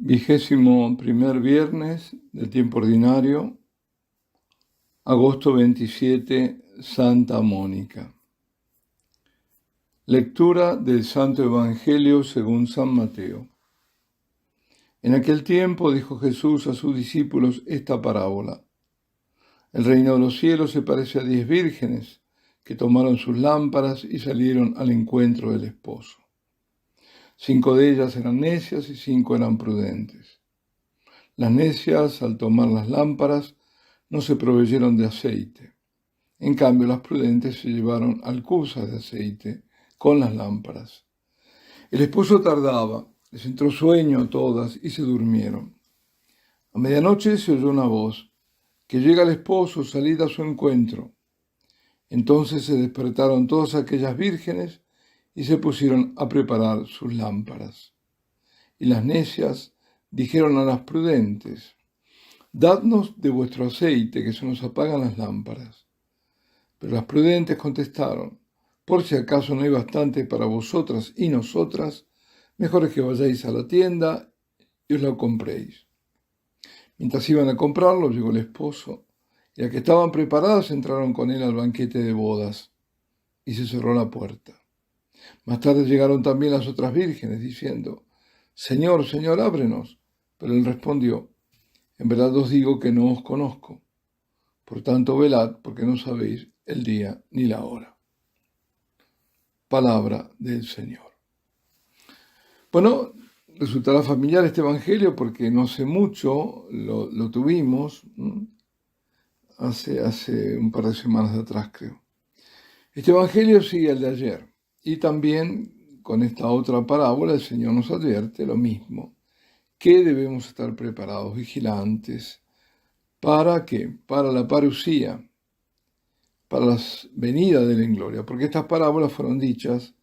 21º viernes del tiempo ordinario, agosto 27, Santa Mónica. Lectura del Santo Evangelio según San Mateo. En aquel tiempo dijo Jesús a sus discípulos esta parábola. El reino de los cielos se parece a 10 vírgenes que tomaron sus lámparas y salieron al encuentro del esposo. 5 de ellas eran necias y 5 eran prudentes. Las necias, al tomar las lámparas, no se proveyeron de aceite. En cambio, las prudentes se llevaron alcuzas de aceite con las lámparas. El esposo tardaba, les entró sueño a todas y se durmieron. A medianoche se oyó una voz: que llega el esposo, salid a su encuentro. Entonces se despertaron todas aquellas vírgenes y se pusieron a preparar sus lámparas. Y las necias dijeron a las prudentes: dadnos de vuestro aceite, que se nos apagan las lámparas. Pero las prudentes contestaron: por si acaso no hay bastante para vosotras y nosotras, mejor es que vayáis a la tienda y os lo compréis. Mientras iban a comprarlo, llegó el esposo, y las que estaban preparadas entraron con él al banquete de bodas, y se cerró la puerta. Más tarde llegaron también las otras vírgenes, diciendo: Señor, Señor, ábrenos. Pero él respondió: en verdad os digo que no os conozco. Por tanto, velad, porque no sabéis el día ni la hora. Palabra del Señor. Bueno, resultará familiar este evangelio porque no hace mucho lo tuvimos, hace un par de semanas atrás, creo. Este evangelio sigue al de ayer, y también con esta otra parábola el Señor nos advierte lo mismo, que debemos estar preparados, vigilantes. ¿Para qué? Para la parusía, para la venida de él en gloria, porque estas parábolas fueron dichas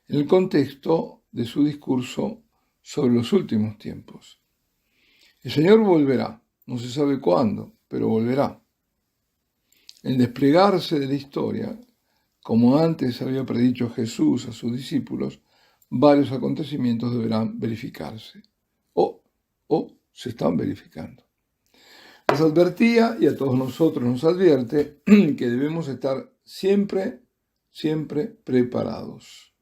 en el contexto de su discurso sobre los últimos tiempos. El Señor volverá, no se sabe cuándo, pero volverá. El desplegarse de la historia, como antes había predicho Jesús a sus discípulos, varios acontecimientos deberán verificarse, o se están verificando. Les advertía, y a todos nosotros nos advierte, que debemos estar siempre preparados.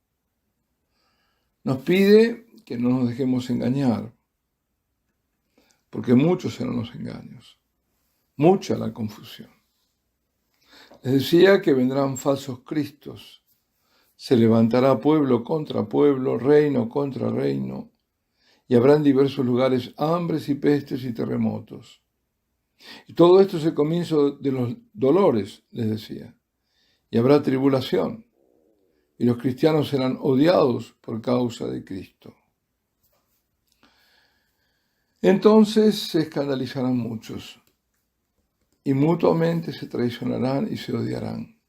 Nos pide que no nos dejemos engañar, porque muchos serán los engaños, mucha la confusión. Les decía que vendrán falsos cristos, se levantará pueblo contra pueblo, reino contra reino, y habrá en diversos lugares hambres y pestes y terremotos. Y todo esto es el comienzo de los dolores, les decía, y habrá tribulación, y los cristianos serán odiados por causa de Cristo. Entonces se escandalizarán muchos, y mutuamente se traicionarán y se odiarán.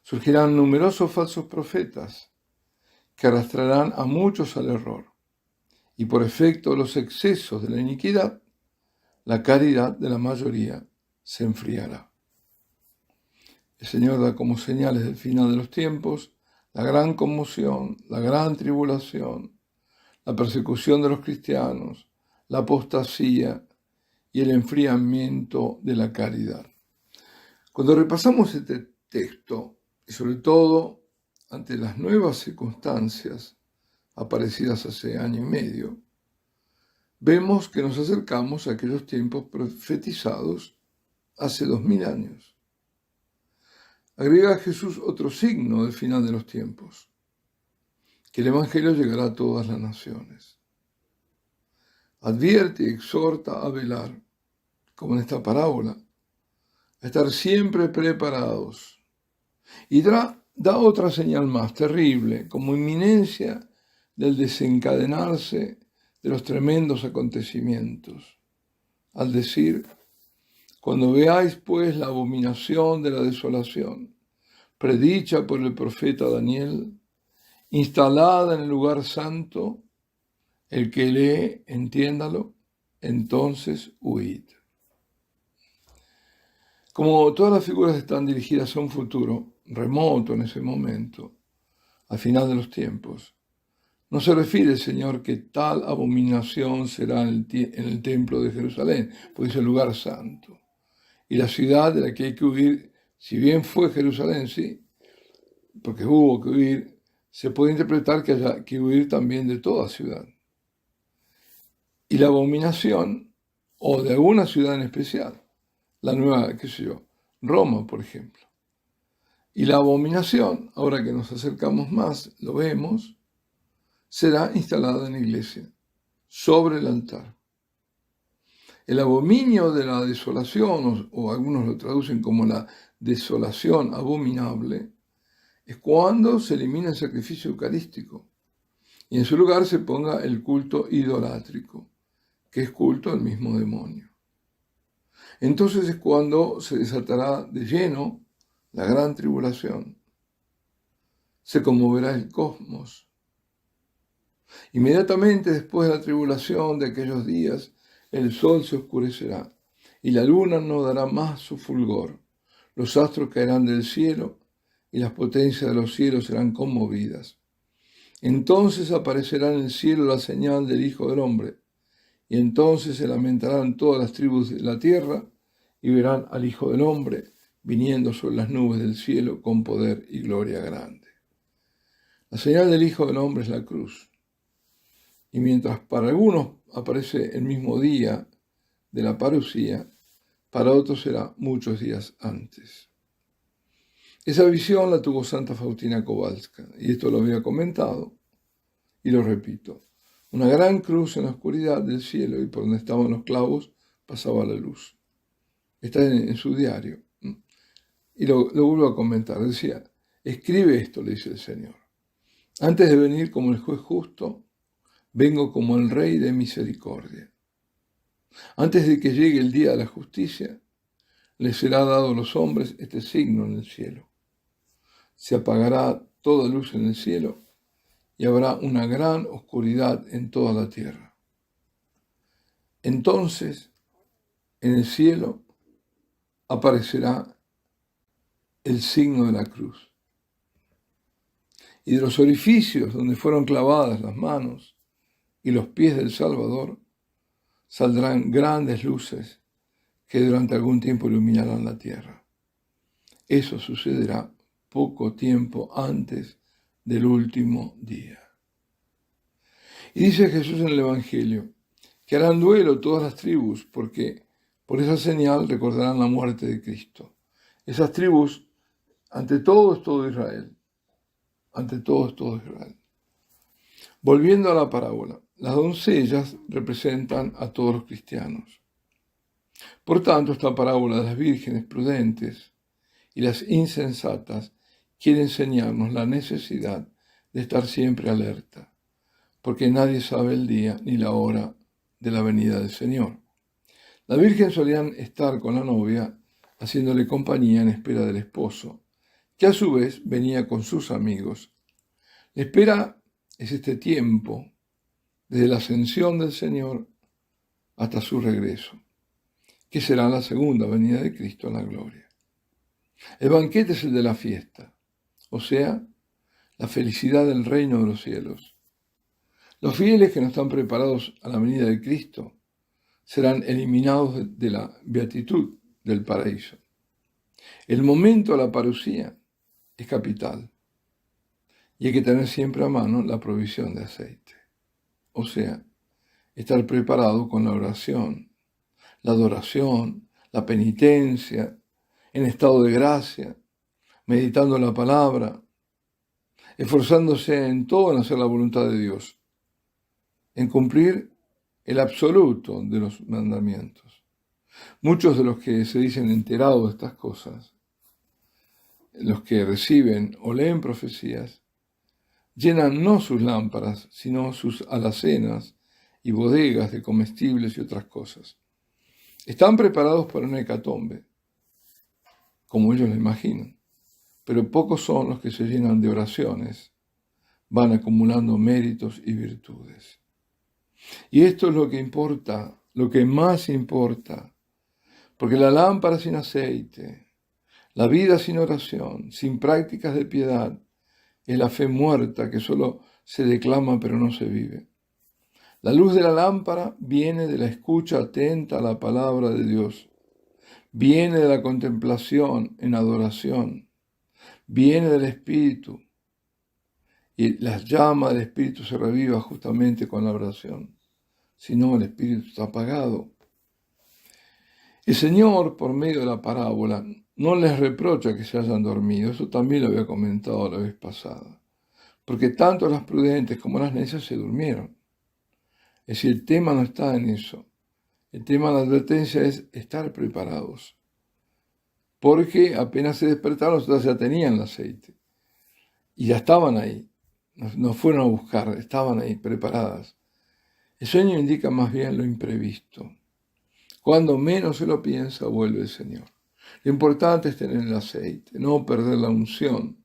Surgirán numerosos falsos profetas, que arrastrarán a muchos al error, y por efecto de los excesos de la iniquidad, la caridad de la mayoría se enfriará. El Señor da como señales del final de los tiempos la gran conmoción, la gran tribulación, la persecución de los cristianos, la apostasía y el enfriamiento de la caridad. Cuando repasamos este texto, y sobre todo ante las nuevas circunstancias aparecidas hace año y medio, vemos que nos acercamos a aquellos tiempos profetizados hace 2000 años. Agrega Jesús otro signo del final de los tiempos, que el Evangelio llegará a todas las naciones. Advierte y exhorta a velar, como en esta parábola, a estar siempre preparados. Y da otra señal más terrible, como inminencia del desencadenarse de los tremendos acontecimientos, al decir: cuando veáis pues la abominación de la desolación, predicha por el profeta Daniel, instalada en el lugar santo, el que lee, entiéndalo, entonces huid. Como todas las figuras están dirigidas a un futuro remoto en ese momento, al final de los tiempos, No se refiere el Señor que tal abominación será en el templo de Jerusalén, porque es el lugar santo. Y la ciudad de la que hay que huir, si bien fue Jerusalén, sí, porque hubo que huir, se puede interpretar que haya que huir también de toda ciudad. Y la abominación, o de alguna ciudad en especial, la nueva, qué sé yo, Roma, por ejemplo. Y la abominación, ahora que nos acercamos más, lo vemos, será instalada en la iglesia, sobre el altar. El abominio de la desolación, o algunos lo traducen como la desolación abominable, es cuando se elimina el sacrificio eucarístico y en su lugar se ponga el culto idolátrico, que es culto al mismo demonio. Entonces es cuando se desatará de lleno la gran tribulación. Se conmoverá el cosmos. Inmediatamente después de la tribulación de aquellos días, el sol se oscurecerá y la luna no dará más su fulgor. Los astros caerán del cielo y las potencias de los cielos serán conmovidas. Entonces aparecerá en el cielo la señal del Hijo del Hombre, y entonces se lamentarán todas las tribus de la tierra y verán al Hijo del Hombre viniendo sobre las nubes del cielo con poder y gloria grande. La señal del Hijo del Hombre es la cruz. Y mientras para algunos aparece el mismo día de la parusía, para otros será muchos días antes. Esa visión la tuvo Santa Faustina Kowalska, y esto lo había comentado, y lo repito. Una gran cruz en la oscuridad del cielo, y por donde estaban los clavos pasaba la luz. Está en su diario. Y lo vuelvo a comentar. Decía, escribe esto, le dice el Señor. Antes de venir como el juez justo, vengo como el Rey de misericordia. Antes de que llegue el día de la justicia, les será dado a los hombres este signo en el cielo. Se apagará toda luz en el cielo y habrá una gran oscuridad en toda la tierra. Entonces, en el cielo aparecerá el signo de la cruz. Y de los orificios donde fueron clavadas las manos y los pies del Salvador, saldrán grandes luces que durante algún tiempo iluminarán la tierra. Eso sucederá poco tiempo antes del último día. Y dice Jesús en el Evangelio que harán duelo todas las tribus, porque por esa señal recordarán la muerte de Cristo. Esas tribus, ante todo es todo Israel. Ante todo es todo Israel. Volviendo a la parábola, las doncellas representan a todos los cristianos. Por tanto, esta parábola de las vírgenes prudentes y las insensatas quiere enseñarnos la necesidad de estar siempre alerta, porque nadie sabe el día ni la hora de la venida del Señor. Las vírgenes solían estar con la novia, haciéndole compañía en espera del esposo, que a su vez venía con sus amigos. La espera es este tiempo, desde la ascensión del Señor hasta su regreso, que será la segunda venida de Cristo en la gloria. El banquete es el de la fiesta, o sea, la felicidad del reino de los cielos. Los fieles que no están preparados a la venida de Cristo serán eliminados de la beatitud del paraíso. El momento de la parusía es capital y hay que tener siempre a mano la provisión de aceite. O sea, estar preparado con la oración, la adoración, la penitencia, en estado de gracia, meditando la palabra, esforzándose en todo en hacer la voluntad de Dios, en cumplir el absoluto de los mandamientos. Muchos de los que se dicen enterados de estas cosas, los que reciben o leen profecías, llenan no sus lámparas, sino sus alacenas y bodegas de comestibles y otras cosas. Están preparados para una hecatombe, como ellos lo imaginan, pero pocos son los que se llenan de oraciones, van acumulando méritos y virtudes. Y esto es lo que importa, lo que más importa, porque la lámpara sin aceite, la vida sin oración, sin prácticas de piedad, es la fe muerta que solo se declama pero no se vive. La luz de la lámpara viene de la escucha atenta a la palabra de Dios, viene de la contemplación en adoración, viene del Espíritu, y la llama del Espíritu se reviva justamente con la oración. Si no, el Espíritu está apagado. El Señor, por medio de la parábola, no les reprocha que se hayan dormido. Eso también lo había comentado la vez pasada. Porque tanto las prudentes como las necias se durmieron. Es decir, el tema no está en eso. El tema de la advertencia es estar preparados. Porque apenas se despertaron, ya tenían el aceite. Y ya estaban ahí. No fueron a buscar, estaban ahí preparadas. El sueño indica más bien lo imprevisto. Cuando menos se lo piensa, vuelve el Señor. Lo importante es tener el aceite, no perder la unción,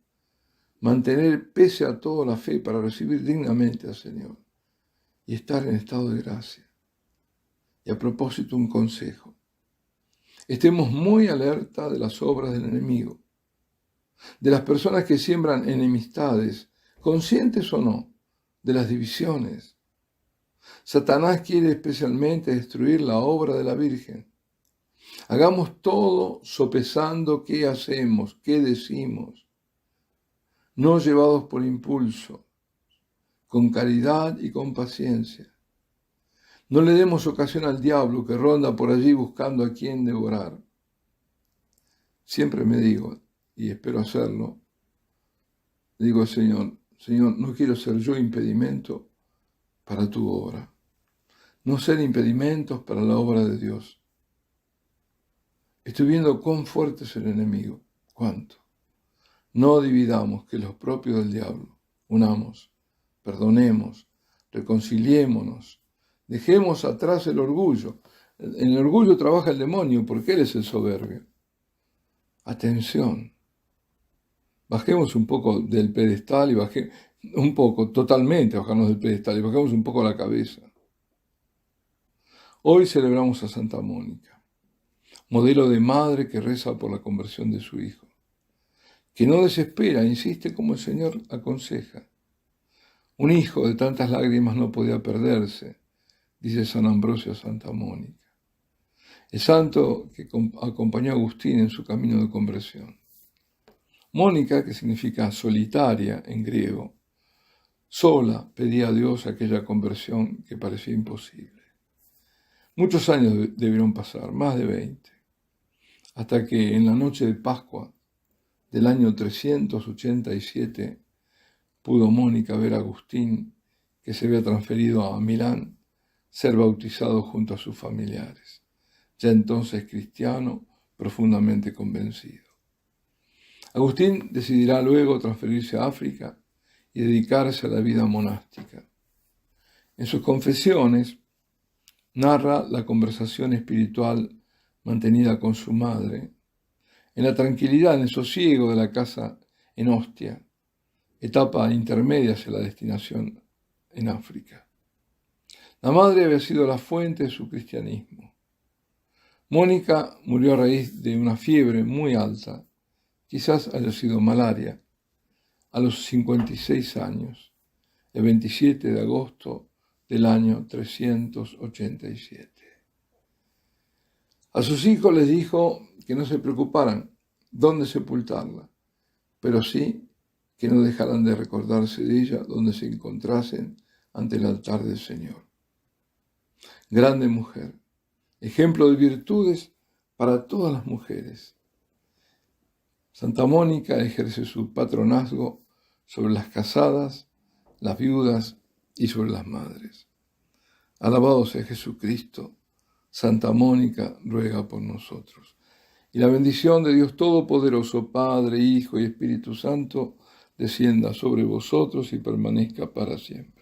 mantener pese a todo la fe para recibir dignamente al Señor y estar en estado de gracia. Y a propósito, un consejo. Estemos muy alerta de las obras del enemigo, de las personas que siembran enemistades, conscientes o no, de las divisiones. Satanás quiere especialmente destruir la obra de la Virgen. Hagamos todo sopesando qué hacemos, qué decimos, no llevados por impulso, con caridad y con paciencia. No le demos ocasión al diablo que ronda por allí buscando a quien devorar. Siempre me digo, y espero hacerlo, digo al Señor, Señor, no quiero ser yo impedimento para tu obra. No ser impedimentos para la obra de Dios. Estoy viendo cuán fuerte es el enemigo. ¿Cuánto? No dividamos que los propios del diablo. Unamos, perdonemos, reconciliémonos. Dejemos atrás el orgullo. En el orgullo trabaja el demonio porque él es el soberbio. Atención. Bajemos un poco del pedestal totalmente bajarnos del pedestal y bajemos un poco la cabeza. Hoy celebramos a Santa Mónica, modelo de madre que reza por la conversión de su hijo, que no desespera, insiste como el Señor aconseja. Un hijo de tantas lágrimas no podía perderse, dice San Ambrosio a Santa Mónica, el santo que acompañó a Agustín en su camino de conversión. Mónica, que significa solitaria en griego, sola pedía a Dios aquella conversión que parecía imposible. Muchos años debieron pasar, más de 20, hasta que en la noche de Pascua del año 387 pudo Mónica ver a Agustín, que se había transferido a Milán, ser bautizado junto a sus familiares, ya entonces cristiano, profundamente convencido. Agustín decidirá luego transferirse a África y dedicarse a la vida monástica. En sus confesiones narra la conversación espiritual mantenida con su madre, en la tranquilidad, en el sosiego de la casa en Ostia, etapa intermedia hacia la destinación en África. La madre había sido la fuente de su cristianismo. Mónica murió a raíz de una fiebre muy alta, quizás haya sido malaria, a los 56 años, el 27 de agosto del año 387. A sus hijos les dijo que no se preocuparan dónde sepultarla, pero sí que no dejaran de recordarse de ella donde se encontrasen ante el altar del Señor. Grande mujer, ejemplo de virtudes para todas las mujeres. Santa Mónica ejerce su patronazgo sobre las casadas, las viudas y sobre las madres. Alabado sea Jesucristo. Santa Mónica ruega por nosotros. Y la bendición de Dios Todopoderoso, Padre, Hijo y Espíritu Santo, descienda sobre vosotros y permanezca para siempre.